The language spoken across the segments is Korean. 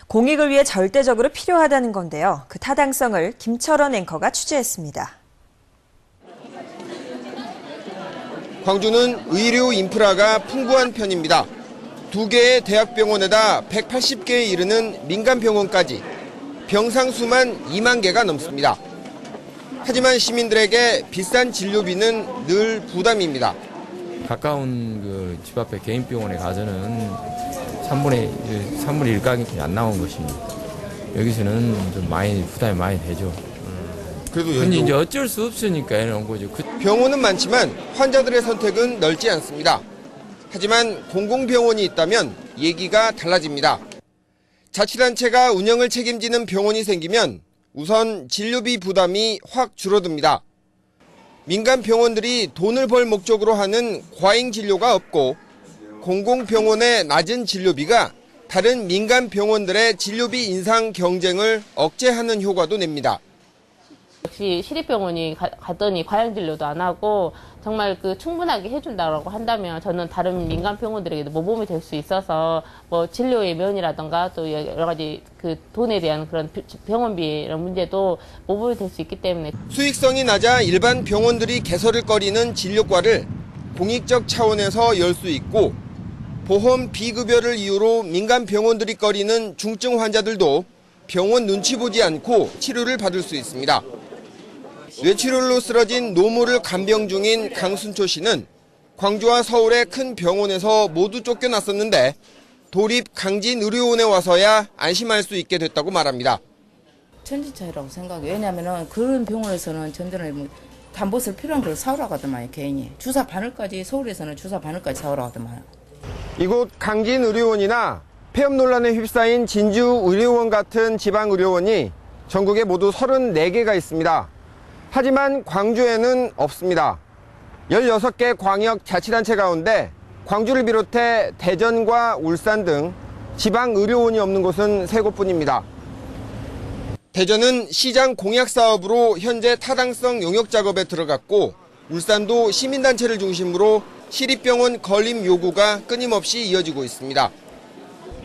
공익을 위해 절대적으로 필요하다는 건데요. 그 타당성을 김철원 앵커가 취재했습니다. 광주는 의료 인프라가 풍부한 편입니다. 2개의 대학병원에다 180개에 이르는 민간병원까지 병상 수만 2만 개가 넘습니다. 하지만 시민들에게 비싼 진료비는 늘 부담입니다. 가까운 그 집 앞에 개인 병원에 가서는 3분의 1가격이 안 나온 것입니다. 여기서는 좀 부담이 많이 되죠. 근데 이제 어쩔 수 없으니까 이런 거죠. 병원은 많지만 환자들의 선택은 넓지 않습니다. 하지만 공공병원이 있다면 얘기가 달라집니다. 자치단체가 운영을 책임지는 병원이 생기면 우선 진료비 부담이 확 줄어듭니다. 민간 병원들이 돈을 벌 목적으로 하는 과잉 진료가 없고 공공병원의 낮은 진료비가 다른 민간 병원들의 진료비 인상 경쟁을 억제하는 효과도 냅니다. 역시 시립병원이 갔더니 과잉 진료도 안 하고 정말 충분하게 해준다고 한다면 저는 다른 민간 병원들에게도 모범이 될 수 있어서 진료의 면이라든가 또 여러 가지 돈에 대한 그런 병원비 이런 문제도 모범이 될 수 있기 때문에 수익성이 낮아 일반 병원들이 개설을 꺼리는 진료과를 공익적 차원에서 열 수 있고 보험 비급여를 이유로 민간 병원들이 꺼리는 중증 환자들도 병원 눈치 보지 않고 치료를 받을 수 있습니다. 뇌출혈로 쓰러진 노모를 간병 중인 강순초 씨는 광주와 서울의 큰 병원에서 모두 쫓겨났었는데 도립 강진의료원에 와서야 안심할 수 있게 됐다고 말합니다. 천지차이라고 생각해요. 왜냐하면 그런 병원에서는 전전에 담보 쓸 필요한 걸 사오라고 하더만요. 개인이. 주사 바늘까지 서울에서는 주사 바늘까지 사오라고 하더만요. 이곳 강진의료원이나 폐업 논란에 휩싸인 진주의료원 같은 지방의료원이 전국에 모두 34개가 있습니다. 하지만 광주에는 없습니다. 16개 광역자치단체 가운데 광주를 비롯해 대전과 울산 등 지방의료원이 없는 곳은 3곳뿐입니다. 대전은 시장 공약 사업으로 현재 타당성 용역 작업에 들어갔고 울산도 시민단체를 중심으로 시립병원 건립 요구가 끊임없이 이어지고 있습니다.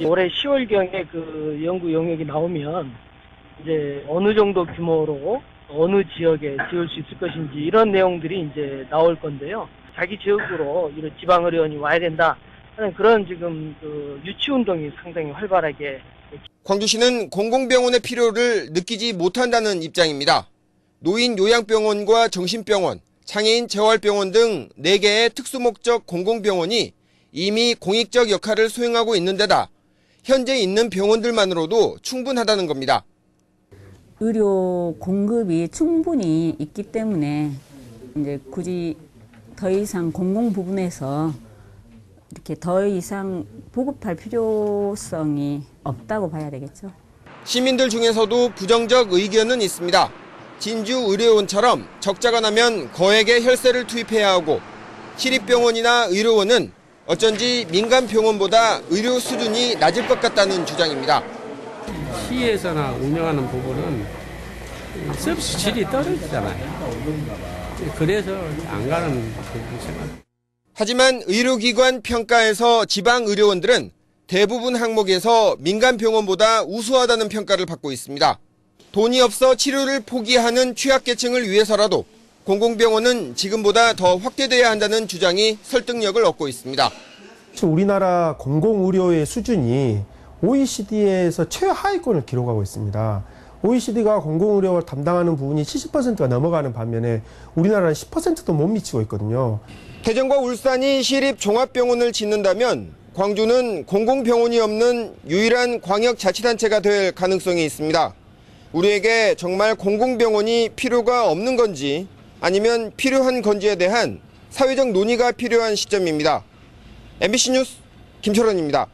올해 10월경에 그 연구 용역이 나오면 이제 어느 정도 규모로 어느 지역에 지을 수 있을 것인지 이런 내용들이 이제 나올 건데요. 자기 지역으로 이런 지방의료원이 와야 된다 하는 그런 지금 유치 운동이 상당히 활발하게. 광주시는 공공병원의 필요를 느끼지 못한다는 입장입니다. 노인 요양병원과 정신병원, 장애인 재활병원 등 4개의 특수목적 공공병원이 이미 공익적 역할을 수행하고 있는 데다 현재 있는 병원들만으로도 충분하다는 겁니다. 의료 공급이 충분히 있기 때문에 이제 굳이 더 이상 공공 부분에서 이렇게 더 이상 보급할 필요성이 없다고 봐야 되겠죠. 시민들 중에서도 부정적 의견은 있습니다. 진주의료원처럼 적자가 나면 거액의 혈세를 투입해야 하고 시립병원이나 의료원은 어쩐지 민간 병원보다 의료 수준이 낮을 것 같다는 주장입니다. 시에서나 운영하는 부분은 서비스 질이 떨어지잖아요. 그래서 안 가는 부분 생각. 하지만 의료기관 평가에서 지방의료원들은 대부분 항목에서 민간 병원보다 우수하다는 평가를 받고 있습니다. 돈이 없어 치료를 포기하는 취약계층을 위해서라도 공공병원은 지금보다 더 확대돼야 한다는 주장이 설득력을 얻고 있습니다. 우리나라 공공의료의 수준이 OECD에서 최하위권을 기록하고 있습니다. OECD가 공공의료를 담당하는 부분이 70%가 넘어가는 반면에 우리나라는 10%도 못 미치고 있거든요. 대전과 울산이 시립종합병원을 짓는다면 광주는 공공병원이 없는 유일한 광역자치단체가 될 가능성이 있습니다. 우리에게 정말 공공병원이 필요가 없는 건지 아니면 필요한 건지에 대한 사회적 논의가 필요한 시점입니다. MBC 뉴스 김철원입니다.